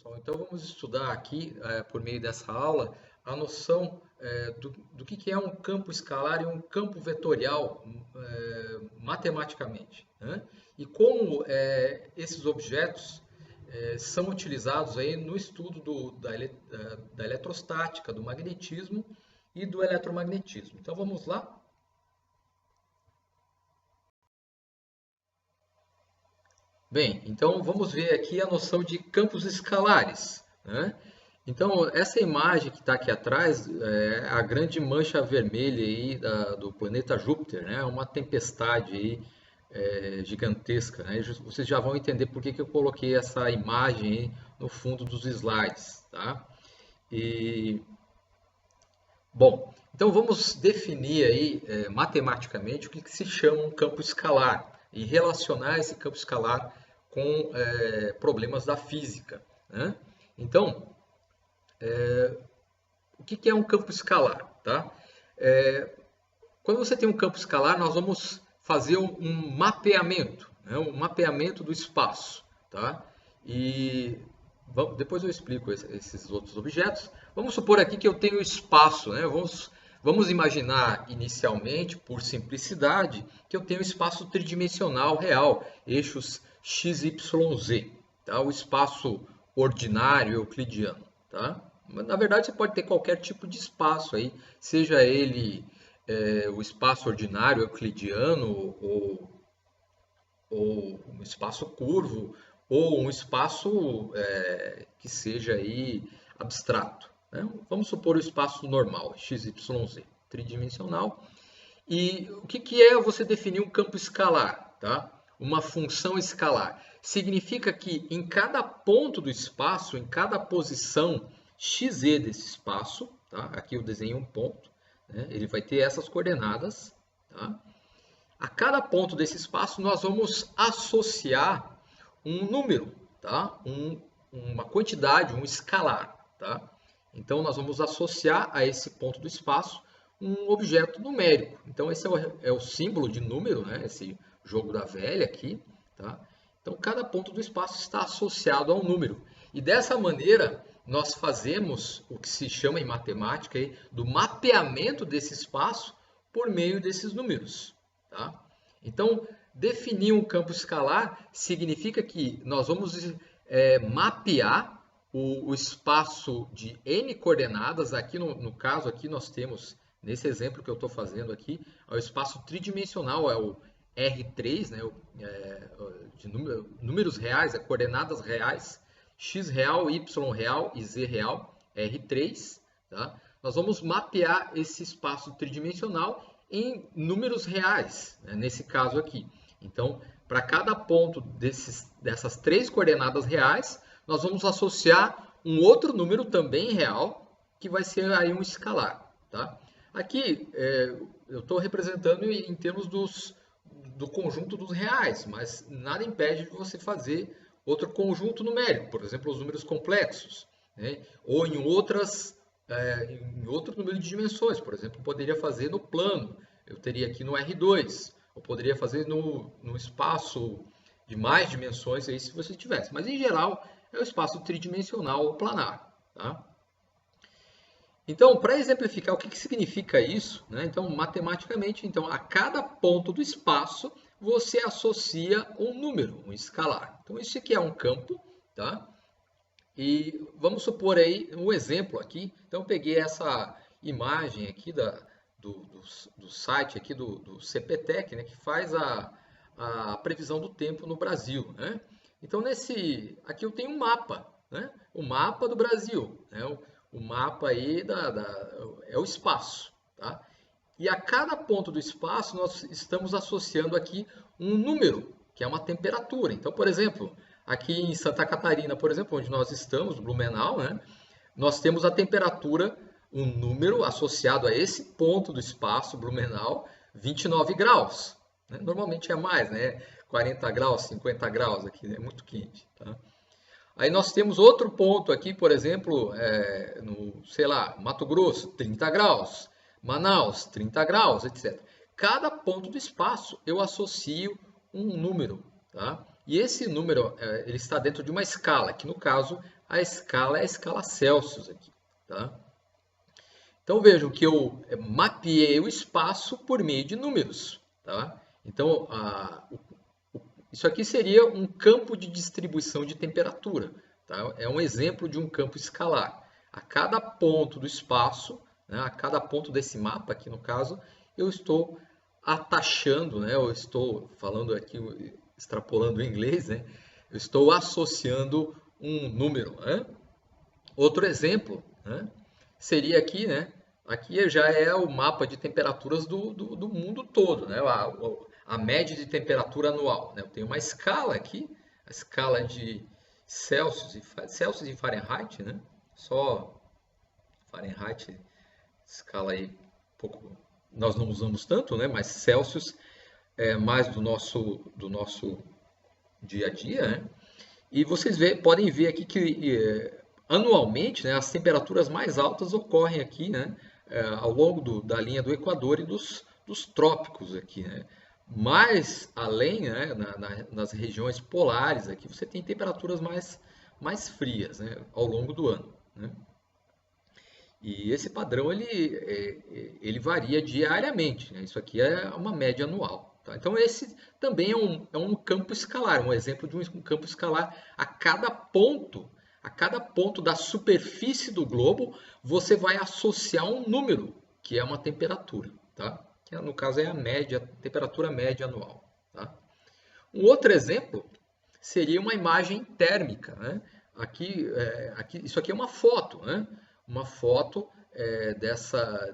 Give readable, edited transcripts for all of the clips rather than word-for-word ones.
Pessoal, então vamos estudar aqui, por meio dessa aula, a noção do que é um campo escalar e um campo vetorial matematicamente, né? E como esses objetos são utilizados aí no estudo da eletrostática, do magnetismo e do eletromagnetismo. Então vamos lá? Bem, então vamos ver aqui a noção de campos escalares, né? Então, essa imagem que está aqui atrás é a grande mancha vermelha aí do planeta Júpiter, né? Uma tempestade aí, gigantesca, né? Vocês já vão entender por que eu coloquei essa imagem aí no fundo dos slides, tá? E, bom, então vamos definir aí matematicamente o que se chama um campo escalar e relacionar esse campo escalar com problemas da física, né? Então, o que é um campo escalar, tá? Quando você tem um campo escalar, nós vamos fazer um mapeamento, né? Um mapeamento do espaço, tá? E depois eu explico esses outros objetos. Vamos supor aqui que eu tenho espaço, né? Vamos imaginar inicialmente, por simplicidade, que eu tenho espaço tridimensional real, eixos x, y, z, tá? O espaço ordinário euclidiano, tá? Na verdade, você pode ter qualquer tipo de espaço aí, seja ele o espaço ordinário euclidiano ou um espaço curvo ou um espaço que seja aí abstrato, né? Vamos supor o espaço normal, x, y, z, tridimensional. E o que é você definir um campo escalar, tá? Uma função escalar. Significa que em cada ponto do espaço, em cada posição xz desse espaço, tá? Aqui eu desenho um ponto, né? Ele vai ter essas coordenadas, tá? A cada ponto desse espaço nós vamos associar um número, tá? Uma quantidade, um escalar, tá? Então nós vamos associar a esse ponto do espaço um objeto numérico. Então esse é o símbolo de número, né? Esse jogo da velha aqui, tá? Então cada ponto do espaço está associado a um número. E dessa maneira nós fazemos o que se chama em matemática aí, do mapeamento desse espaço por meio desses números, tá? Então definir um campo escalar significa que nós vamos mapear o espaço de n coordenadas. Aqui no caso aqui nós temos, nesse exemplo que eu estou fazendo aqui, é o espaço tridimensional, é o R3, né, de números reais, coordenadas reais, x real, y real e z real, R3. Tá? Nós vamos mapear esse espaço tridimensional em números reais, né, nesse caso aqui. Então, para cada ponto dessas três coordenadas reais, nós vamos associar um outro número também real, que vai ser aí um escalar. Tá? Aqui eu estou representando em termos do conjunto dos reais, mas nada impede de você fazer outro conjunto numérico, por exemplo, os números complexos, né? Ou em outro número de dimensões, por exemplo, poderia fazer no plano, eu teria aqui no R2, ou poderia fazer no espaço de mais dimensões aí se você tivesse, mas em geral é o espaço tridimensional ou planar, tá? Então, para exemplificar o que significa isso, né? Então, matematicamente, então, a cada ponto do espaço, você associa um número, um escalar. Então, isso aqui é um campo, tá? E vamos supor aí um exemplo aqui. Então, eu peguei essa imagem aqui do site aqui do CPTEC, né? Que faz a previsão do tempo no Brasil, né? Então, aqui eu tenho um mapa, né? O mapa do Brasil, né? O mapa aí é o espaço, tá? E a cada ponto do espaço nós estamos associando aqui um número, que é uma temperatura. Então, por exemplo, aqui em Santa Catarina, por exemplo, onde nós estamos, Blumenau, né? Nós temos a temperatura, um número associado a esse ponto do espaço, Blumenau, 29 graus. Né? Normalmente é mais, né? 40 graus, 50 graus aqui, é muito quente, tá? Aí nós temos outro ponto aqui, por exemplo, sei lá, Mato Grosso, 30 graus, Manaus, 30 graus, etc. Cada ponto do espaço eu associo um número, tá? E esse número ele está dentro de uma escala, que no caso a escala é a escala Celsius aqui, tá? Então vejam que eu mapeei o espaço por meio de números, tá? Então isso aqui seria um campo de distribuição de temperatura, tá? É um exemplo de um campo escalar. A cada ponto do espaço, né, a cada ponto desse mapa aqui no caso, eu estou atachando, né? Eu estou falando aqui, extrapolando o inglês, né? Eu estou associando um número, né? Outro exemplo, né, seria aqui, né? Aqui já é o mapa de temperaturas do mundo todo, né? A média de temperatura anual, né? Eu tenho uma escala aqui, a escala de Celsius e Fahrenheit, né? Só Fahrenheit, escala aí pouco, nós não usamos tanto, né? Mas Celsius é mais do nosso dia a dia, né? E vocês podem ver aqui que anualmente, né, as temperaturas mais altas ocorrem aqui, né, ao longo da linha do Equador e dos trópicos aqui, né? Mais além, né, nas regiões polares aqui, você tem temperaturas mais frias, né, ao longo do ano, né? E esse padrão ele varia diariamente, né? Isso aqui é uma média anual, tá? Então esse também é um campo escalar, um exemplo de um campo escalar. A cada ponto da superfície do globo, você vai associar um número, que é uma temperatura, tá? Que no caso é a média, a temperatura média anual, tá? Um outro exemplo seria uma imagem térmica, né? Isso aqui é uma foto, né? Uma foto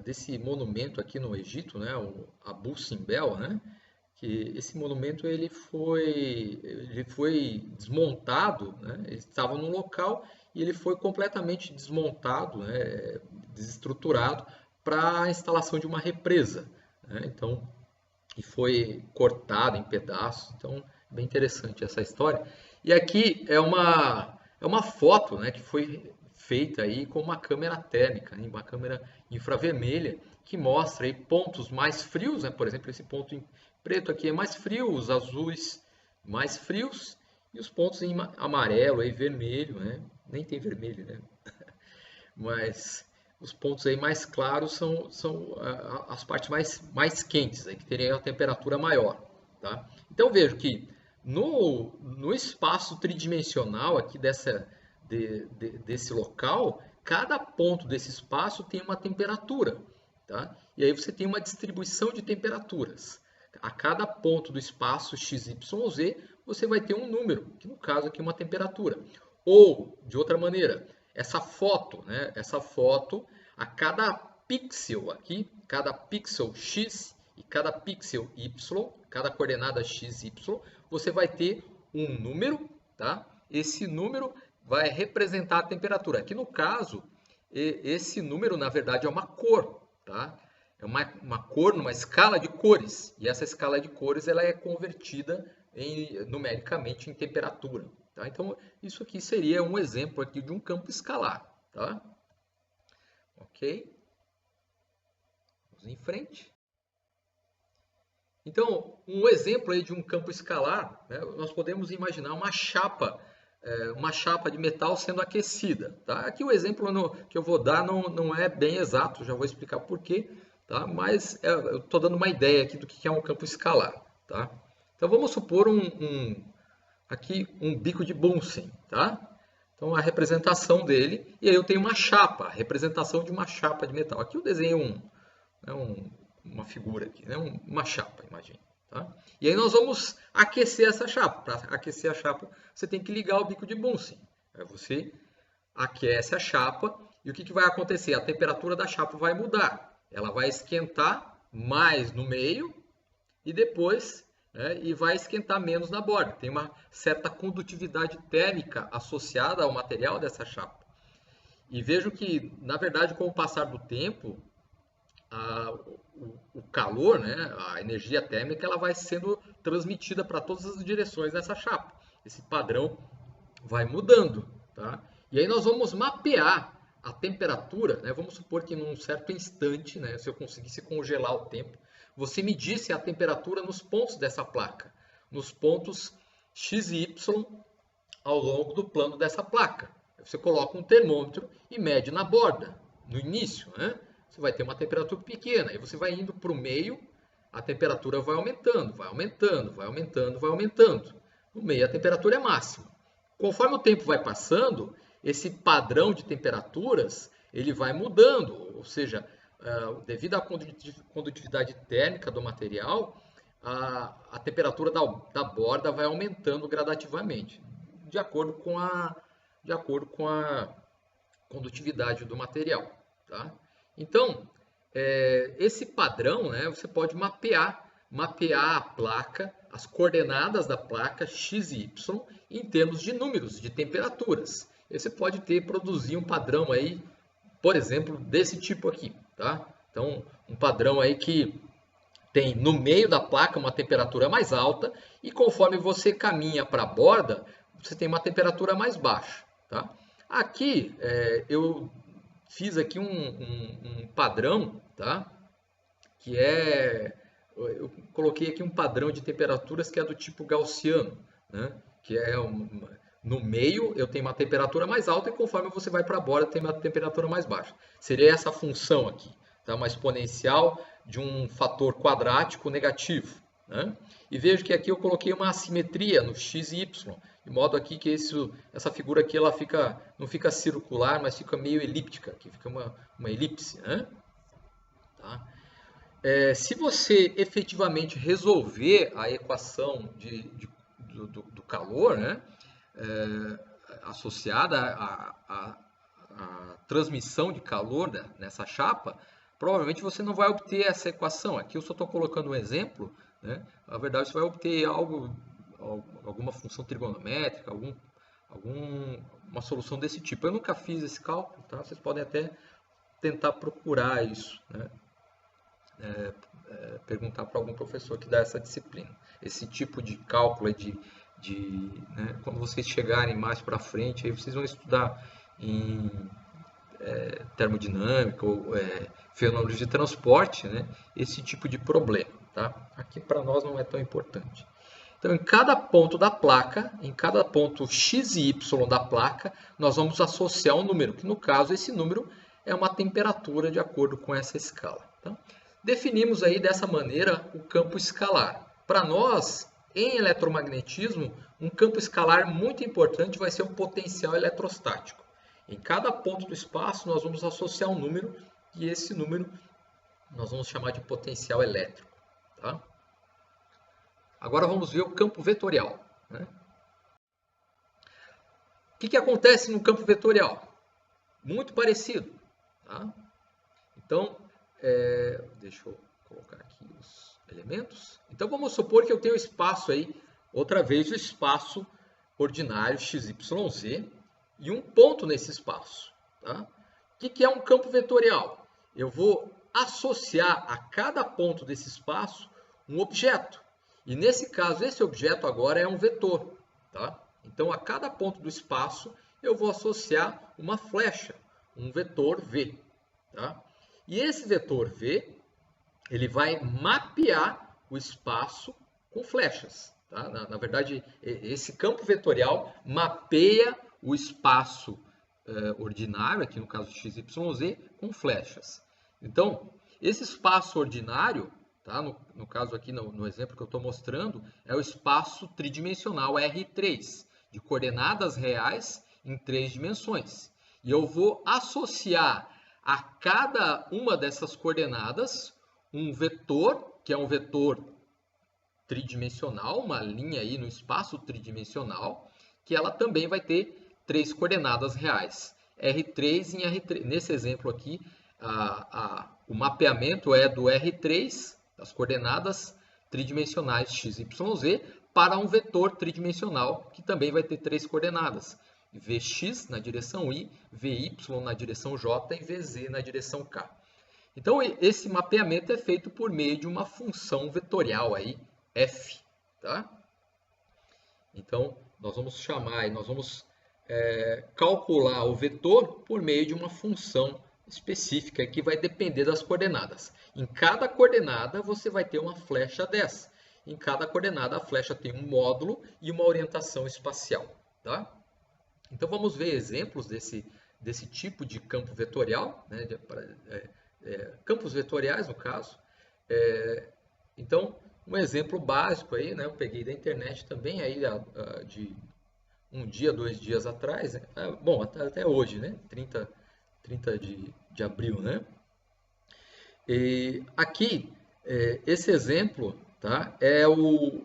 desse monumento aqui no Egito, né? O Abu Simbel, né? Que esse monumento ele foi desmontado, né? Ele estava no local e ele foi completamente desmontado, né? Desestruturado para a instalação de uma represa, né? Então, e foi cortado em pedaços. Então, bem interessante essa história. E aqui é uma foto, né, que foi feita aí com uma câmera térmica, né, uma câmera infravermelha, que mostra aí pontos mais frios, né, por exemplo, esse ponto em preto aqui é mais frio, os azuis mais frios, e os pontos em amarelo e vermelho, né, nem tem vermelho, né, mas os pontos aí mais claros são as partes mais quentes, aí, que teriam a temperatura maior, tá? Então vejo que no espaço tridimensional aqui desse local, cada ponto desse espaço tem uma temperatura, tá? E aí você tem uma distribuição de temperaturas. A cada ponto do espaço XYZ, você vai ter um número, que no caso aqui é uma temperatura. Ou, de outra maneira, essa foto, né? Essa foto, a cada pixel aqui, cada pixel X e cada pixel Y, cada coordenada X, Y, você vai ter um número, tá? Esse número vai representar a temperatura. Aqui no caso, esse número na verdade é uma cor, tá? É uma cor numa escala de cores. E essa escala de cores ela é convertida numericamente em temperatura. Tá? Então, isso aqui seria um exemplo aqui de um campo escalar. Tá? Ok? Vamos em frente. Então, um exemplo aí de um campo escalar, né, nós podemos imaginar uma chapa de metal sendo aquecida. Tá? Aqui o exemplo que eu vou dar não é bem exato, já vou explicar por quê, tá? Mas eu estou dando uma ideia aqui do que é um campo escalar. Tá? Então vamos supor aqui um bico de Bunsen. Tá? Então a representação dele, e aí eu tenho uma chapa, a representação de uma chapa de metal. Aqui eu desenho uma figura aqui, né? Uma chapa, imagine. Tá? E aí nós vamos aquecer essa chapa. Para aquecer a chapa, você tem que ligar o bico de Bunsen. Aí você aquece a chapa e o que vai acontecer? A temperatura da chapa vai mudar. Ela vai esquentar mais no meio e depois e vai esquentar menos na borda. Tem uma certa condutividade térmica associada ao material dessa chapa. E vejo que, na verdade, com o passar do tempo, o calor, né, a energia térmica, ela vai sendo transmitida para todas as direções dessa chapa. Esse padrão vai mudando, tá? E aí nós vamos mapear a temperatura, né? Vamos supor que num certo instante, né, se eu conseguisse congelar o tempo, você medisse a temperatura nos pontos dessa placa, nos pontos X e Y ao longo do plano dessa placa. Você coloca um termômetro e mede na borda, no início, né? Você vai ter uma temperatura pequena, e você vai indo para o meio, a temperatura vai aumentando, vai aumentando, vai aumentando, vai aumentando. No meio a temperatura é máxima. Conforme o tempo vai passando, esse padrão de temperaturas ele vai mudando, ou seja, devido à condutividade térmica do material, a temperatura da borda vai aumentando gradativamente, de acordo com a condutividade do material. Tá? Então, esse padrão, né, você pode mapear a placa, as coordenadas da placa x e y em termos de números, de temperaturas. E você pode produzir um padrão aí, por exemplo, desse tipo aqui. Tá? Então, um padrão aí que tem no meio da placa uma temperatura mais alta e conforme você caminha para a borda, você tem uma temperatura mais baixa. Tá? Aqui eu fiz aqui um padrão, tá? Que eu coloquei aqui um padrão de temperaturas que é do tipo gaussiano, né? Que no meio eu tenho uma temperatura mais alta e conforme você vai para a borda tem uma temperatura mais baixa. Seria essa função aqui, tá? Uma exponencial de um fator quadrático negativo, né? E vejo que aqui eu coloquei uma assimetria no x e y, de modo aqui que essa figura aqui ela não fica circular, mas fica meio elíptica, aqui fica uma elipse, né? Tá? Se você efetivamente resolver a equação do calor, né, associada à transmissão de calor nessa chapa, provavelmente você não vai obter essa equação. Aqui eu só estou colocando um exemplo, né? Na verdade, você vai obter alguma função trigonométrica, uma solução desse tipo. Eu nunca fiz esse cálculo, tá? Vocês podem até tentar procurar isso, né? Perguntar para algum professor que dá essa disciplina. Esse tipo de cálculo né? Quando vocês chegarem mais para frente, aí vocês vão estudar em termodinâmica ou fenômenos de transporte, né? Esse tipo de problema. Tá? Aqui para nós não é tão importante. Então, em cada ponto da placa, em cada ponto x e y da placa, nós vamos associar um número, que no caso esse número é uma temperatura de acordo com essa escala. Tá? Definimos aí dessa maneira o campo escalar. Para nós, em eletromagnetismo, um campo escalar muito importante vai ser o potencial eletrostático. Em cada ponto do espaço nós vamos associar um número e esse número nós vamos chamar de potencial elétrico. Tá? Agora vamos ver o campo vetorial. Né? O que acontece no campo vetorial? Muito parecido. Tá? Então, deixa eu colocar aqui os elementos. Então vamos supor que eu tenho espaço aí, outra vez o espaço ordinário XYZ e um ponto nesse espaço. Tá? O que é um campo vetorial? Eu vou associar a cada ponto desse espaço um objeto. E nesse caso, esse objeto agora é um vetor. Tá? Então, a cada ponto do espaço, eu vou associar uma flecha, um vetor V. Tá? E esse vetor V, ele vai mapear o espaço com flechas. Tá? Na verdade, esse campo vetorial mapeia o espaço ordinário, aqui no caso XYZ, com flechas. Então, esse espaço ordinário, tá? No caso aqui, no exemplo que eu estou mostrando, é o espaço tridimensional R3, de coordenadas reais em 3 dimensões. E eu vou associar a cada uma dessas coordenadas um vetor, que é um vetor tridimensional, uma linha aí no espaço tridimensional, que ela também vai ter 3 coordenadas reais, R3 em R3. Nesse exemplo aqui, o mapeamento é do R3, das coordenadas tridimensionais x, y, z, para um vetor tridimensional, que também vai ter 3 coordenadas, Vx na direção y, Vy na direção j e Vz na direção k. Então, esse mapeamento é feito por meio de uma função vetorial aí, f. Tá? Então, nós vamos calcular o vetor por meio de uma função específica que vai depender das coordenadas. Em cada coordenada você vai ter uma flecha dessa. Em cada coordenada a flecha tem um módulo e uma orientação espacial. Tá? Então vamos ver exemplos desse tipo de campo vetorial, né, campos vetoriais no caso. Então, um exemplo básico aí, né, eu peguei da internet também, aí de um dia, 2 dias atrás, né, bom, até hoje, né, 30 de abril, né? E aqui, esse exemplo, tá, é o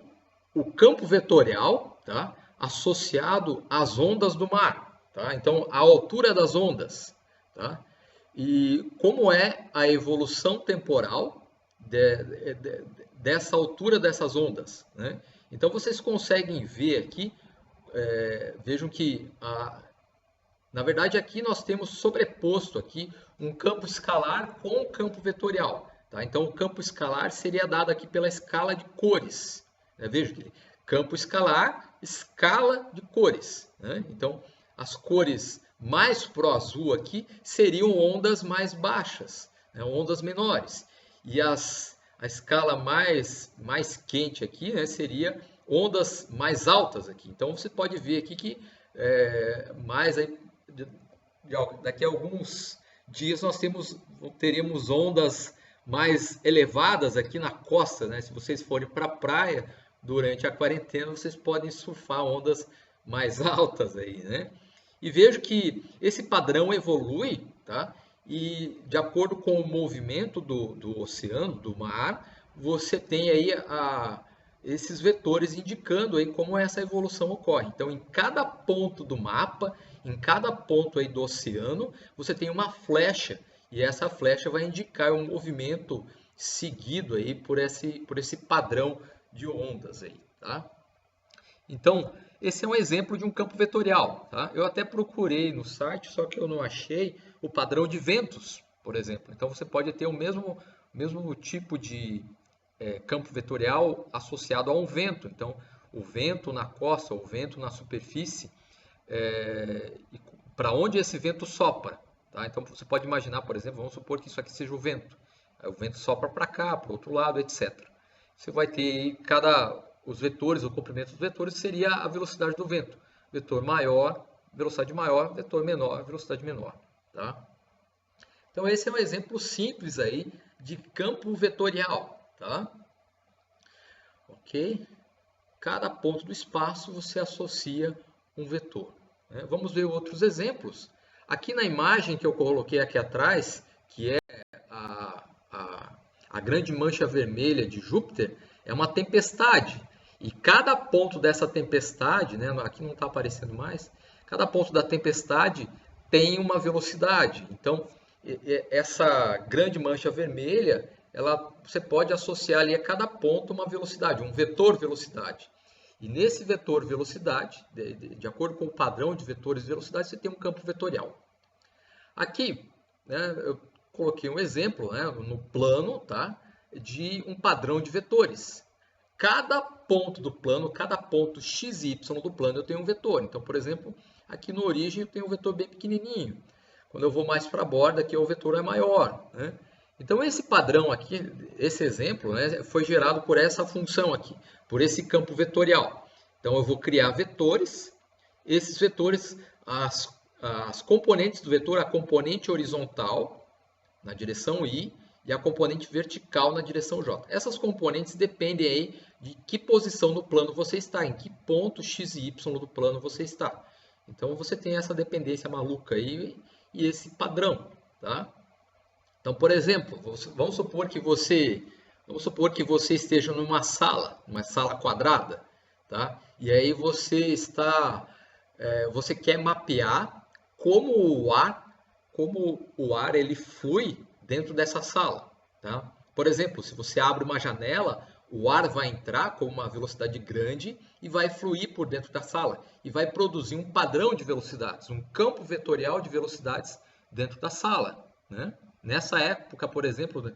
campo vetorial, tá, associado às ondas do mar, tá? Então, a altura das ondas, tá? E como é a evolução temporal dessa altura dessas ondas, né? Então, vocês conseguem ver aqui, vejam que na verdade, aqui nós temos sobreposto aqui um campo escalar com o campo vetorial. Tá? Então, o campo escalar seria dado aqui pela escala de cores. Né? Veja que campo escalar, escala de cores. Né? Então, as cores mais pro azul aqui seriam ondas mais baixas, né? Ondas menores. E a escala mais quente aqui, né, seria ondas mais altas aqui. Então, você pode ver aqui que mais aí, daqui a alguns dias nós teríamos ondas mais elevadas aqui na costa, né? Se vocês forem para a praia durante a quarentena, vocês podem surfar ondas mais altas aí, né? E vejo que esse padrão evolui, tá? E de acordo com o movimento do oceano, do mar, você tem aí esses vetores indicando aí como essa evolução ocorre. Então, em cada ponto do mapa, em cada ponto aí do oceano, você tem uma flecha, e essa flecha vai indicar um movimento seguido aí por esse padrão de ondas aí, tá? Então, esse é um exemplo de um campo vetorial, tá? Eu até procurei no site, só que eu não achei o padrão de ventos, por exemplo. Então, você pode ter o mesmo tipo de campo vetorial associado a um vento. Então, o vento na costa, o vento na superfície, para onde esse vento sopra. Tá? Então, você pode imaginar, por exemplo, vamos supor que isso aqui seja o vento. O vento sopra para cá, para o outro lado, etc. Você vai ter os vetores, o comprimento dos vetores seria a velocidade do vento. Vetor maior, velocidade maior, vetor menor, velocidade menor. Tá? Então, esse é um exemplo simples aí de campo vetorial. Tá? Ok? Cada ponto do espaço você associa um vetor. Né? Vamos ver outros exemplos. Aqui na imagem que eu coloquei aqui atrás, que é a grande mancha vermelha de Júpiter, é uma tempestade. E cada ponto dessa tempestade, né, aqui não está aparecendo mais, cada ponto da tempestade tem uma velocidade. Então, essa grande mancha vermelha, você pode associar ali a cada ponto uma velocidade, um vetor velocidade. E nesse vetor velocidade, de acordo com o padrão de vetores de velocidade, você tem um campo vetorial. Aqui, né, eu coloquei um exemplo, né, no plano, tá, de um padrão de vetores. Cada ponto do plano, cada ponto x e y do plano eu tenho um vetor. Então, por exemplo, aqui no origem eu tenho um vetor bem pequenininho. Quando eu vou mais para a borda, aqui o vetor é maior. Né? Então, esse padrão aqui, esse exemplo, né, foi gerado por essa função aqui, por esse campo vetorial. Então, eu vou criar vetores. Esses vetores, as componentes do vetor, a componente horizontal na direção Y e a componente vertical na direção J. Essas componentes dependem aí de que posição no plano você está, em que ponto x e y do plano você está. Então você tem essa dependência maluca aí e esse padrão, tá? Então, por exemplo, vamos supor que você esteja numa sala, uma sala quadrada, tá? E aí você quer mapear como o ar ele flui dentro dessa sala, tá? Por exemplo, se você abre uma janela, o ar vai entrar com uma velocidade grande e vai fluir por dentro da sala e vai produzir um padrão de velocidades, um campo vetorial de velocidades dentro da sala, né? Nessa época, por exemplo,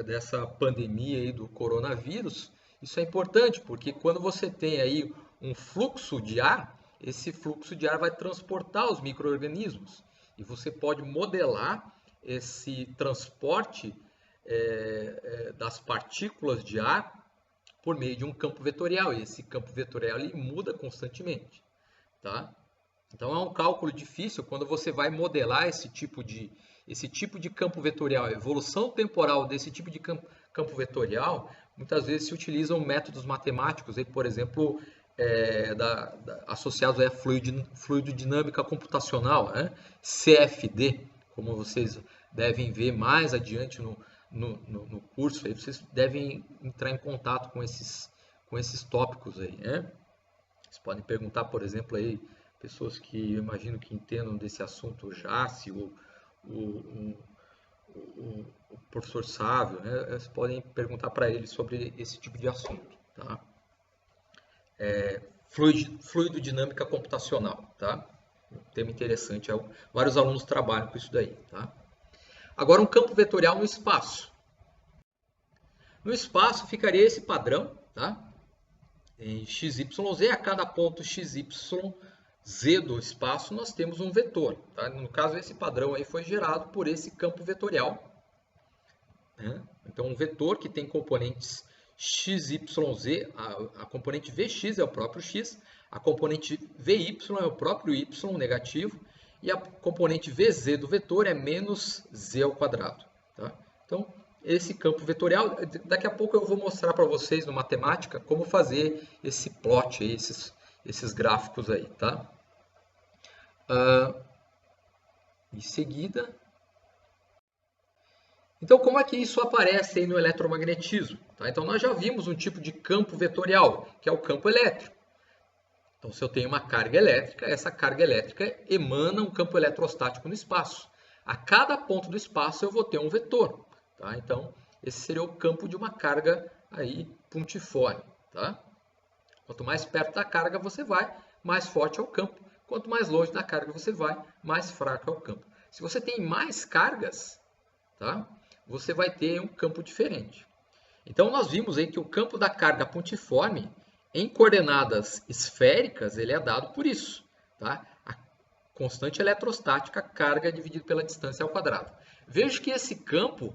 dessa pandemia aí do coronavírus, isso é importante porque quando você tem aí um fluxo de ar, esse fluxo de ar vai transportar os micro-organismos e você pode modelar esse transporte das partículas de ar por meio de um campo vetorial. E esse campo vetorial ele muda constantemente, tá? Então é um cálculo difícil quando você vai modelar esse tipo de campo vetorial, a evolução temporal desse tipo de campo vetorial. Muitas vezes se utilizam métodos matemáticos, aí, por exemplo, associados a fluidodinâmica computacional, né? CFD, como vocês devem ver mais adiante no curso, aí vocês devem entrar em contato com esses tópicos aí, né? Vocês podem perguntar, por exemplo, aí, pessoas que eu imagino que entendam desse assunto, o Jace, o professor Sávio, né? Vocês podem perguntar para ele sobre esse tipo de assunto, tá? Fluidodinâmica computacional, tá? Um tema interessante, vários alunos trabalham com isso daí, tá? Agora, um campo vetorial no espaço. No espaço ficaria esse padrão, tá? Em XYZ, a cada ponto XYZ do espaço, nós temos um vetor. Tá? No caso, esse padrão aí foi gerado por esse campo vetorial. Né? Então, um vetor que tem componentes XYZ, a componente Vx é o próprio x, a componente Vy é o próprio y negativo, e a componente Vz do vetor é menos z ao quadrado. Tá? Então, esse campo vetorial, daqui a pouco eu vou mostrar para vocês no matemática como fazer esse plot, aí, esses gráficos aí, tá? Em seguida, então como é que isso aparece aí no eletromagnetismo? Tá? Então nós já vimos um tipo de campo vetorial, que é o campo elétrico. Então se eu tenho uma carga elétrica, essa carga elétrica emana um campo eletrostático no espaço. A cada ponto do espaço eu vou ter um vetor. Tá? Então, esse seria o campo de uma carga aí pontiforme. Tá? Quanto mais perto da carga você vai, mais forte é o campo. Quanto mais longe da carga você vai, mais fraco é o campo. Se você tem mais cargas, tá? Você vai ter um campo diferente. Então, nós vimos aí que o campo da carga pontiforme, em coordenadas esféricas, ele é dado por isso. Tá? A constante eletrostática, carga dividido pela distância ao quadrado. Veja que esse campo,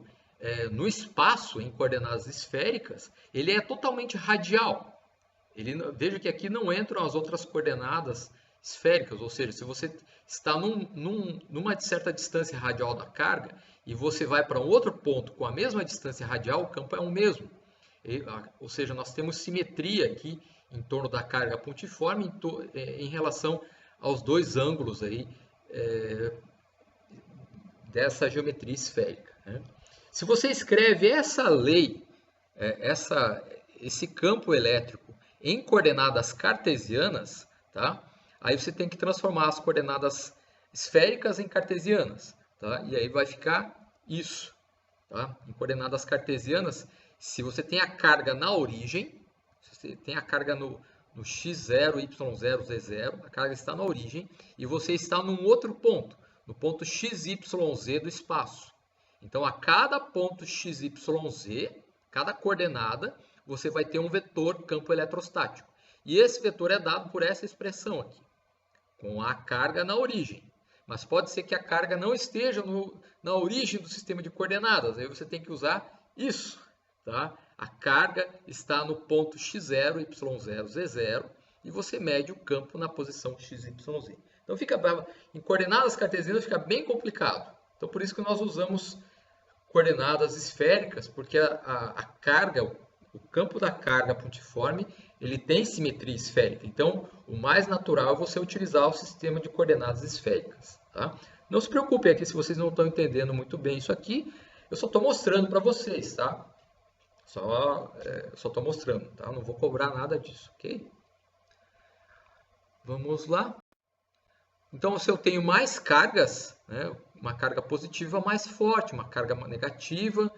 no espaço, em coordenadas esféricas, ele é totalmente radial. Veja que aqui não entram as outras coordenadas esféricas, ou seja, se você está numa certa distância radial da carga e você vai para um outro ponto com a mesma distância radial, o campo é o mesmo. Ou seja, nós temos simetria aqui em torno da carga pontiforme em relação aos dois ângulos aí, dessa geometria esférica. Né? Se você escreve essa lei, esse campo elétrico em coordenadas cartesianas, tá? Aí você tem que transformar as coordenadas esféricas em cartesianas. Tá? E aí vai ficar isso. Tá? Em coordenadas cartesianas, se você tem a carga na origem, se você tem a carga no x0, y0, z0, a carga está na origem, e você está num outro ponto, no ponto xyz do espaço. Então, a cada ponto xyz, cada coordenada, você vai ter um vetor campo eletrostático. E esse vetor é dado por essa expressão aqui, com a carga na origem. Mas pode ser que a carga não esteja na origem do sistema de coordenadas. Aí você tem que usar isso. Tá? A carga está no ponto x0, y0, z0. E você mede o campo na posição xyz. Então, em coordenadas cartesianas fica bem complicado. Então, por isso que nós usamos coordenadas esféricas, porque a carga, o campo da carga pontiforme, ele tem simetria esférica. Então, o mais natural é você utilizar o sistema de coordenadas esféricas. Tá? Não se preocupem aqui se vocês não estão entendendo muito bem isso aqui. Eu só estou mostrando para vocês, tá? Só estou mostrando, tá? Não vou cobrar nada disso, ok? Vamos lá. Então, se eu tenho mais cargas, né, uma carga positiva mais forte, uma carga negativa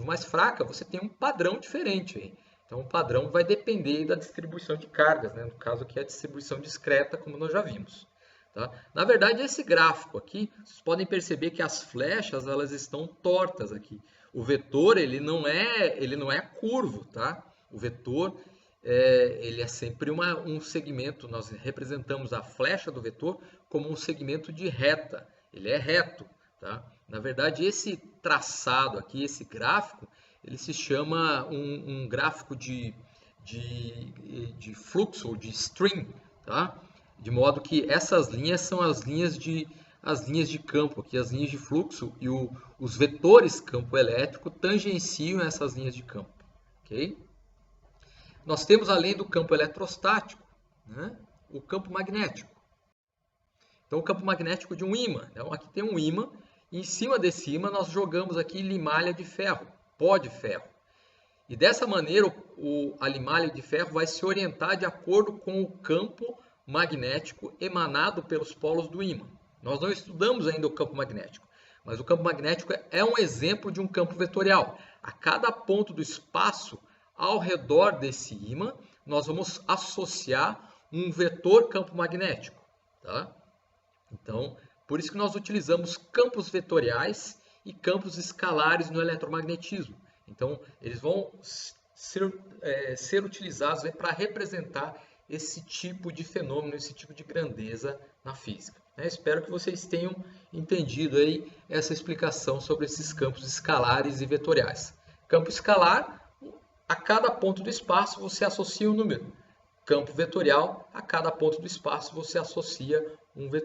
mais fraca, você tem um padrão diferente aí. Então, o padrão vai depender da distribuição de cargas, né? No caso aqui, a distribuição discreta, como nós já vimos. Tá? Na verdade, esse gráfico aqui, vocês podem perceber que as flechas elas estão tortas aqui. O vetor ele não é curvo, tá? O vetor ele é sempre um segmento. Nós representamos a flecha do vetor como um segmento de reta. Ele é reto, tá? Na verdade, esse traçado aqui, esse gráfico, ele se chama um gráfico de fluxo ou de stream, tá? De modo que essas linhas são as linhas de campo, aqui as linhas de fluxo, e os vetores campo elétrico tangenciam essas linhas de campo. Okay? Nós temos, além do campo eletrostático, né, o campo magnético. Então, o campo magnético de um ímã. Então, aqui tem um ímã, e em cima desse ímã nós jogamos aqui limalha de ferro, pó de ferro. E dessa maneira, a limalha de ferro vai se orientar de acordo com o campo magnético emanado pelos polos do ímã. Nós não estudamos ainda o campo magnético, mas o campo magnético é um exemplo de um campo vetorial. A cada ponto do espaço ao redor desse ímã, nós vamos associar um vetor campo magnético. Tá? Então, por isso que nós utilizamos campos vetoriais e campos escalares no eletromagnetismo. Então, eles vão ser utilizados para representar esse tipo de fenômeno, esse tipo de grandeza na física. Espero que vocês tenham entendido aí essa explicação sobre esses campos escalares e vetoriais. Campo escalar, a cada ponto do espaço você associa um número. Campo vetorial, a cada ponto do espaço você associa um vetor.